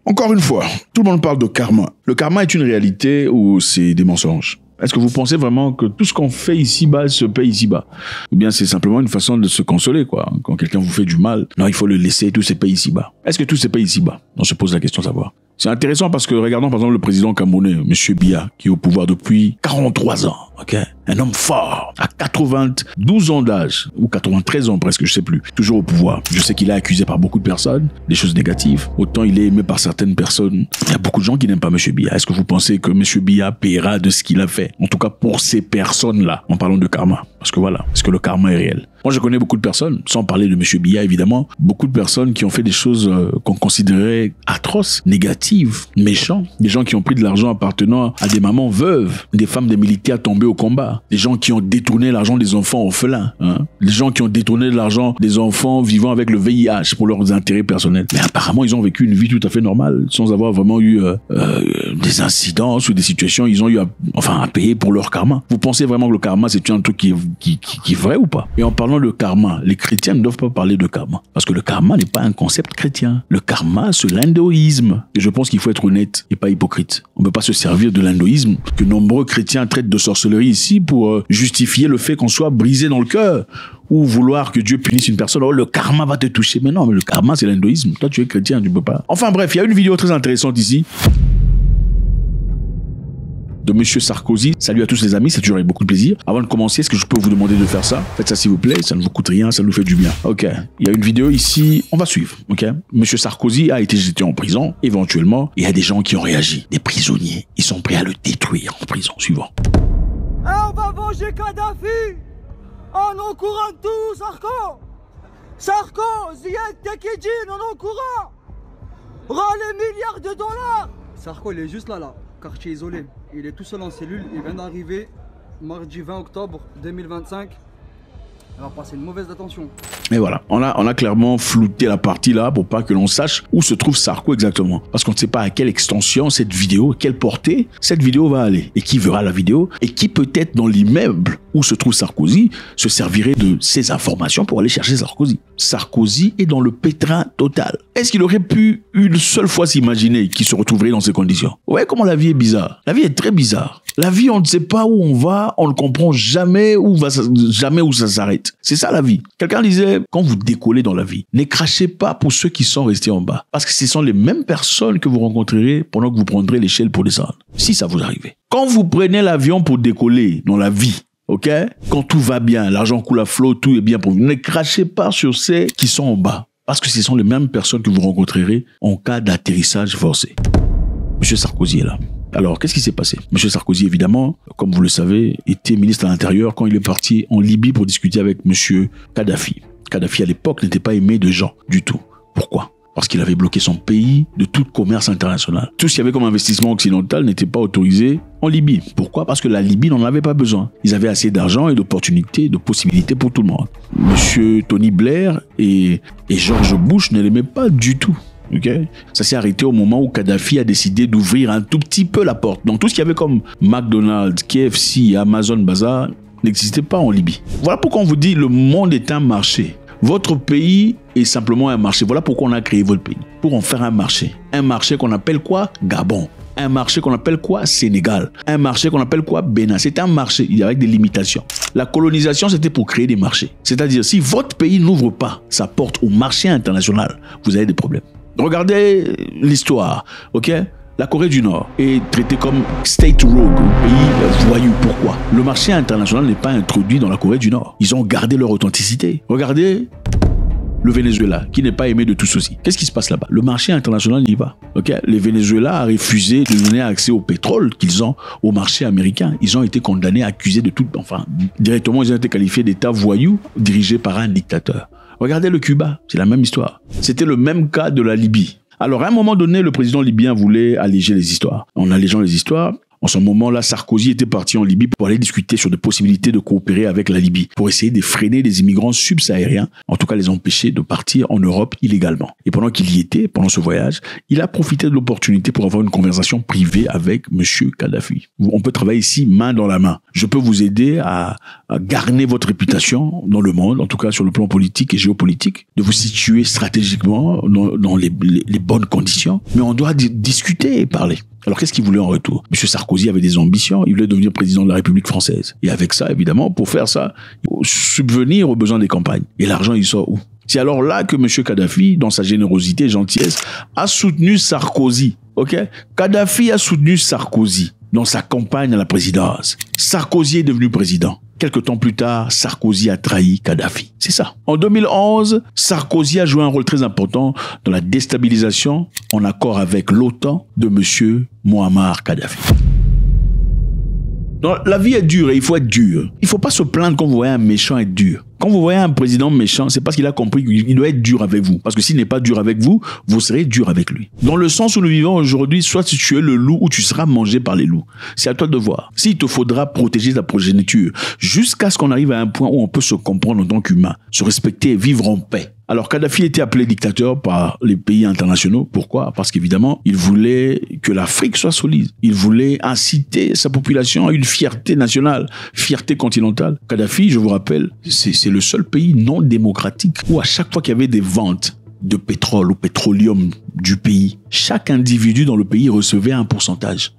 Encore une fois, tout le monde parle de karma. Le karma est une réalité ou c'est des mensonges? Est-ce que vous pensez vraiment que tout ce qu'on fait ici-bas se paye ici-bas? Ou bien c'est simplement une façon de se consoler, quoi. Quand quelqu'un vous fait du mal, non, il faut le laisser, tout se paye ici-bas. Est-ce que tout se paye ici-bas? On se pose la question de savoir. C'est intéressant parce que regardons par exemple le président camerounais, M. Biya, qui est au pouvoir depuis 43 ans, ok? Un homme fort, à 92 ans d'âge, ou 93 ans presque, je sais plus, toujours au pouvoir. Je sais qu'il est accusé par beaucoup de personnes, des choses négatives. Autant il est aimé par certaines personnes. Il y a beaucoup de gens qui n'aiment pas M. Biya. Est-ce que vous pensez que M. Biya paiera de ce qu'il a fait? En tout cas pour ces personnes-là, en parlant de karma. Parce que voilà, est-ce que le karma est réel? Moi, je connais beaucoup de personnes, sans parler de M. Biya évidemment, beaucoup de personnes qui ont fait des choses qu'on considérait atroces, négatives, méchantes. Des gens qui ont pris de l'argent appartenant à des mamans veuves, des femmes des militaires tombées au combat, des gens qui ont détourné l'argent des enfants orphelins, des gens qui ont détourné l'argent des enfants vivant avec le VIH pour leurs intérêts personnels. Mais apparemment, ils ont vécu une vie tout à fait normale, sans avoir vraiment eu des incidences ou des situations. Ils ont eu à payer pour leur karma. Vous pensez vraiment que le karma, c'est un truc qui est vrai ou pas? Et en parlant de karma, les chrétiens ne doivent pas parler de karma. Parce que le karma n'est pas un concept chrétien. Le karma, c'est l'hindouisme. Et je pense qu'il faut être honnête et pas hypocrite. On ne peut pas se servir de l'hindouisme que nombreux chrétiens traitent de sorcellerie ici pour justifier le fait qu'on soit brisé dans le cœur ou vouloir que Dieu punisse une personne. Oh, le karma va te toucher. Mais non, mais le karma, c'est l'hindouisme. Toi, tu es chrétien, tu ne peux pas. Enfin bref, il y a une vidéo très intéressante ici de Monsieur Sarkozy. Salut à tous les amis, c'est toujours avec beaucoup de plaisir. Avant de commencer, est-ce que je peux vous demander de faire ça? Faites ça s'il vous plaît, ça ne vous coûte rien, ça nous fait du bien. Ok, il y a une vidéo ici, on va suivre. Ok, Monsieur Sarkozy a été jeté en prison, éventuellement. Il y a des gens qui ont réagi, des prisonniers. Ils sont prêts à le détruire en prison. Suivant. On va venger Kadhafi en encourant tout Sarko. Sarko, Ziad Tekedjin en encourant. Rends les milliards de dollars. Sarko, il est juste là. Quartier isolé. Il est tout seul en cellule. Il vient d'arriver mardi 20 octobre 2025. Il va passer une mauvaise attention. Et voilà, on a clairement flouté la partie là pour pas que l'on sache où se trouve Sarko exactement. Parce qu'on ne sait pas à quelle extension cette vidéo, quelle portée cette vidéo va aller. Et qui verra la vidéo et qui peut-être dans l'immeuble où se trouve Sarkozy se servirait de ces informations pour aller chercher Sarkozy. Sarkozy est dans le pétrin total. Est-ce qu'il aurait pu une seule fois s'imaginer qu'il se retrouverait dans ces conditions? Ouais, comment la vie est bizarre. La vie est très bizarre. La vie, on ne sait pas où on va, on ne comprend jamais où ça s'arrête. C'est ça la vie. Quelqu'un disait, quand vous décollez dans la vie, ne crachez pas pour ceux qui sont restés en bas. Parce que ce sont les mêmes personnes que vous rencontrerez pendant que vous prendrez l'échelle pour descendre. Si ça vous arrive. Quand vous prenez l'avion pour décoller dans la vie, ok? Quand tout va bien, l'argent coule à flot, tout est bien pour vous. Ne crachez pas sur ceux qui sont en bas. Parce que ce sont les mêmes personnes que vous rencontrerez en cas d'atterrissage forcé. Monsieur Sarkozy est là. Alors, qu'est-ce qui s'est passé? Monsieur Sarkozy, évidemment, comme vous le savez, était ministre de l'Intérieur quand il est parti en Libye pour discuter avec monsieur Kadhafi. Kadhafi, à l'époque, n'était pas aimé de gens du tout. Pourquoi? Parce qu'il avait bloqué son pays de tout commerce international. Tout ce qu'il y avait comme investissement occidental n'était pas autorisé en Libye. Pourquoi? Parce que la Libye n'en avait pas besoin. Ils avaient assez d'argent et d'opportunités, de possibilités pour tout le monde. Monsieur Tony Blair et George Bush ne l'aimaient pas du tout. Okay. Ça s'est arrêté au moment où Kadhafi a décidé d'ouvrir un tout petit peu la porte. Donc tout ce qu'il y avait comme McDonald's, KFC, Amazon, Bazaar n'existait pas en Libye. Voilà pourquoi on vous dit le monde est un marché. Votre pays est simplement un marché. Voilà pourquoi on a créé votre pays. Pour en faire un marché. Un marché qu'on appelle quoi? Gabon. Un marché qu'on appelle quoi? Sénégal. Un marché qu'on appelle quoi? Bénin. C'est un marché avec des limitations. La colonisation, c'était pour créer des marchés. C'est-à-dire, si votre pays n'ouvre pas sa porte au marché international, vous avez des problèmes. Regardez l'histoire, ok? La Corée du Nord est traitée comme state rogue, pays voyou. Pourquoi? Le marché international n'est pas introduit dans la Corée du Nord. Ils ont gardé leur authenticité. Regardez le Venezuela, qui n'est pas aimé de tous ceci. Qu'est-ce qui se passe là-bas? Le marché international n'y va. Ok? Le Venezuela a refusé de donner accès au pétrole qu'ils ont au marché américain. Ils ont été condamnés, accusés de tout. Enfin, directement, ils ont été qualifiés d'État voyou dirigé par un dictateur. Regardez le Cuba, c'est la même histoire. C'était le même cas de la Libye. Alors, à un moment donné, le président libyen voulait alléger les histoires. En allégeant les histoires, En ce moment-là, Sarkozy était parti en Libye pour aller discuter sur des possibilités de coopérer avec la Libye, pour essayer de freiner les immigrants subsahariens, en tout cas les empêcher de partir en Europe illégalement. Et pendant qu'il y était, pendant ce voyage, il a profité de l'opportunité pour avoir une conversation privée avec Monsieur Kadhafi. On peut travailler ici main dans la main. Je peux vous aider à garner votre réputation dans le monde, en tout cas sur le plan politique et géopolitique, de vous situer stratégiquement dans les bonnes conditions. Mais on doit discuter et parler. Alors, qu'est-ce qu'il voulait en retour? Monsieur Sarkozy avait des ambitions. Il voulait devenir président de la République française. Et avec ça, évidemment, pour faire ça, il faut subvenir aux besoins des campagnes. Et l'argent, il sort où? C'est alors là que monsieur Kadhafi, dans sa générosité et gentillesse, a soutenu Sarkozy. Ok? Kadhafi a soutenu Sarkozy dans sa campagne à la présidence. Sarkozy est devenu président. Quelque temps plus tard, Sarkozy a trahi Kadhafi. C'est ça. En 2011, Sarkozy a joué un rôle très important dans la déstabilisation, en accord avec l'OTAN, de monsieur Mouammar Kadhafi. Donc, la vie est dure et il faut être dur. Il ne faut pas se plaindre quand vous voyez un méchant être dur. Quand vous voyez un président méchant, c'est parce qu'il a compris qu'il doit être dur avec vous. Parce que s'il n'est pas dur avec vous, vous serez dur avec lui. Dans le sens où nous vivons aujourd'hui, soit tu es le loup ou tu seras mangé par les loups. C'est à toi de voir. S'il te faudra protéger ta progéniture jusqu'à ce qu'on arrive à un point où on peut se comprendre en tant qu'humain, se respecter et vivre en paix. Alors Kadhafi était appelé dictateur par les pays internationaux. Pourquoi? Parce qu'évidemment, il voulait que l'Afrique soit solide. Il voulait inciter sa population à une fierté nationale, fierté continentale. Kadhafi, je vous rappelle, c'est le seul pays non démocratique où à chaque fois qu'il y avait des ventes de pétrole ou pétroleum du pays, chaque individu dans le pays recevait un pourcentage.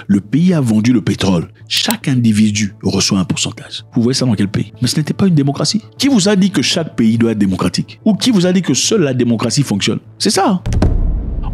Le pays a vendu le pétrole. Chaque individu reçoit un pourcentage. Vous voyez ça dans quel pays? Mais ce n'était pas une démocratie. Qui vous a dit que chaque pays doit être démocratique? Ou qui vous a dit que seule la démocratie fonctionne? C'est ça.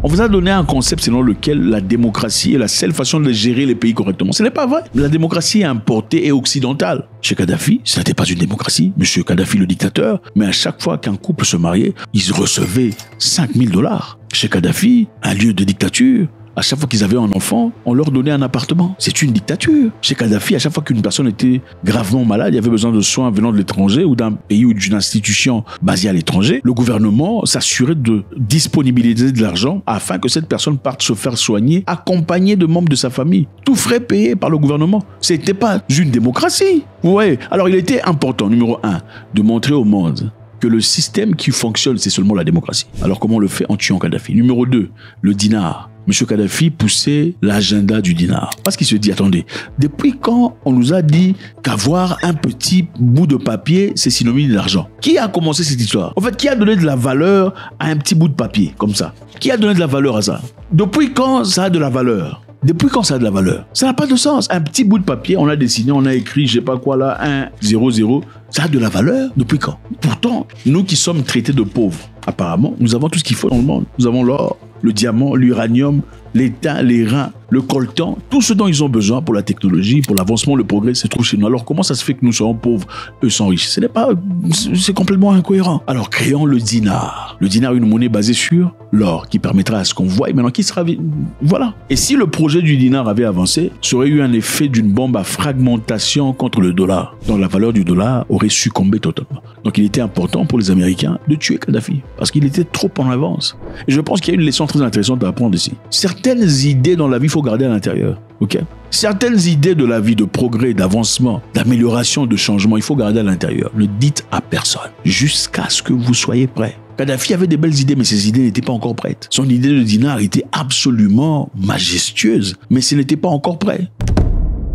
On vous a donné un concept selon lequel la démocratie est la seule façon de gérer les pays correctement. Ce n'est pas vrai. La démocratie est importée et occidentale. Chez Kadhafi, ce n'était pas une démocratie. Monsieur Kadhafi, le dictateur, mais à chaque fois qu'un couple se mariait, ils recevaient $5 000. Chez Kadhafi, un lieu de dictature, à chaque fois qu'ils avaient un enfant, on leur donnait un appartement. C'est une dictature. Chez Kadhafi, à chaque fois qu'une personne était gravement malade, il y avait besoin de soins venant de l'étranger ou d'un pays ou d'une institution basée à l'étranger, le gouvernement s'assurait de disponibiliser de l'argent afin que cette personne parte se faire soigner, accompagnée de membres de sa famille. Tout frais payé par le gouvernement. C'était pas une démocratie. Vous voyez? Alors il était important, numéro 1, de montrer au monde que le système qui fonctionne, c'est seulement la démocratie. Alors comment on le fait? En tuant Kadhafi. Numéro 2, le dinar. Monsieur Kadhafi poussait l'agenda du dinar. Parce qu'il se dit, attendez, depuis quand on nous a dit qu'avoir un petit bout de papier, c'est synonyme d'argent? Qui a commencé cette histoire? En fait, qui a donné de la valeur à un petit bout de papier, comme ça? Qui a donné de la valeur à ça? Depuis quand ça a de la valeur? Depuis quand ça a de la valeur? Ça n'a pas de sens. Un petit bout de papier, on a dessiné, on a écrit, je sais pas quoi là, 1, 0, 0. Ça a de la valeur? Depuis quand? Pourtant, nous qui sommes traités de pauvres, apparemment, nous avons tout ce qu'il faut dans le monde. Nous avons l'or, le diamant, l'uranium, l'étain, les reins, le coltan, tout ce dont ils ont besoin pour la technologie, pour l'avancement, le progrès, se trouve chez nous. Alors comment ça se fait que nous soyons pauvres, eux sont riches? Ce n'est pas, c'est complètement incohérent. Alors créons le dinar. Le dinar est une monnaie basée sur l'or qui permettra à ce qu'on voit et maintenant qui sera... Voilà. Et si le projet du dinar avait avancé, ça aurait eu un effet d'une bombe à fragmentation contre le dollar. Donc la valeur du dollar aurait succombé totalement. Donc il était important pour les Américains de tuer Kadhafi parce qu'il était trop en avance. Et je pense qu'il y a une leçon très intéressante à apprendre ici. Certaines idées dans la vie, il faut garder à l'intérieur. Ok? Certaines idées de la vie, de progrès, d'avancement, d'amélioration, de changement, il faut garder à l'intérieur. Ne dites à personne jusqu'à ce que vous soyez prêt. Kadhafi avait des belles idées, mais ses idées n'étaient pas encore prêtes. Son idée de dinar était absolument majestueuse, mais ce n'était pas encore prêt.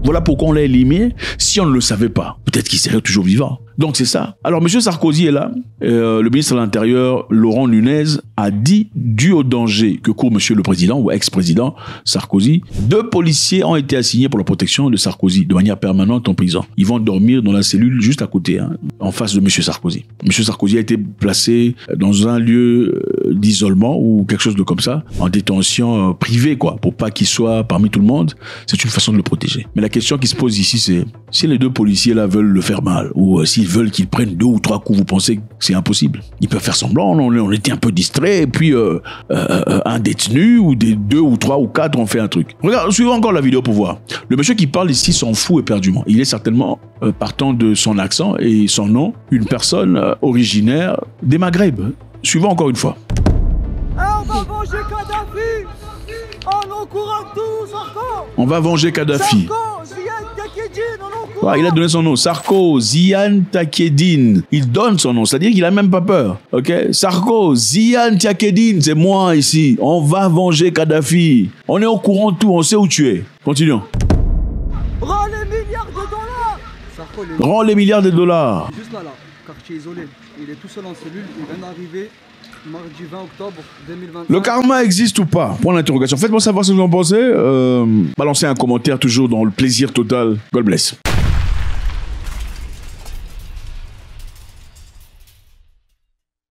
Voilà pourquoi on l'a éliminé si on ne le savait pas. Peut-être qu'il serait toujours vivant. Donc c'est ça. Alors M. Sarkozy est là. Le ministre de l'Intérieur, Laurent Nunez, a dit, dû au danger que court M. le Président ou ex-président Sarkozy, 2 policiers ont été assignés pour la protection de Sarkozy de manière permanente en prison. Ils vont dormir dans la cellule juste à côté, en face de M. Sarkozy. M. Sarkozy a été placé dans un lieu d'isolement ou quelque chose de comme ça, en détention privée, quoi, pour pas qu'il soit parmi tout le monde. C'est une façon de le protéger. Mais la question qui se pose ici, c'est si les 2 policiers là veulent le faire mal ou s'ils veulent qu'ils prennent 2 ou 3 coups, vous pensez que c'est impossible? Ils peuvent faire semblant, on était un peu distrait, et puis un détenu ou des 2 ou 3 ou 4 ont fait un truc. Regarde, suivons encore la vidéo pour voir. Le monsieur qui parle ici s'en fout éperdument. Il est certainement, partant de son accent et son nom, une personne originaire des Maghreb. Suivons encore une fois. On va venger Kadhafi. En courant tout, Sarko. On va venger Kadhafi. Sarko, Ziad Takedine, en courant. Ah, il a donné son nom. Sarko Ziad Takedine. Il donne son nom, c'est-à-dire qu'il a même pas peur. Ok? Sarko Ziad Takedine, c'est moi ici. On va venger Kadhafi. On est au courant de tout, on sait où tu es. Continuons. Rends les milliards de dollars. Sarko, il est Rends les milliards de dollars. juste là, quartier isolé. Il est tout seul en cellule, il vient d'arriver mardi 20 octobre 2025. Le karma existe ou pas? Point d'interrogation. Faites-moi savoir ce que vous en pensez. Balancez un commentaire toujours dans le plaisir total. God bless.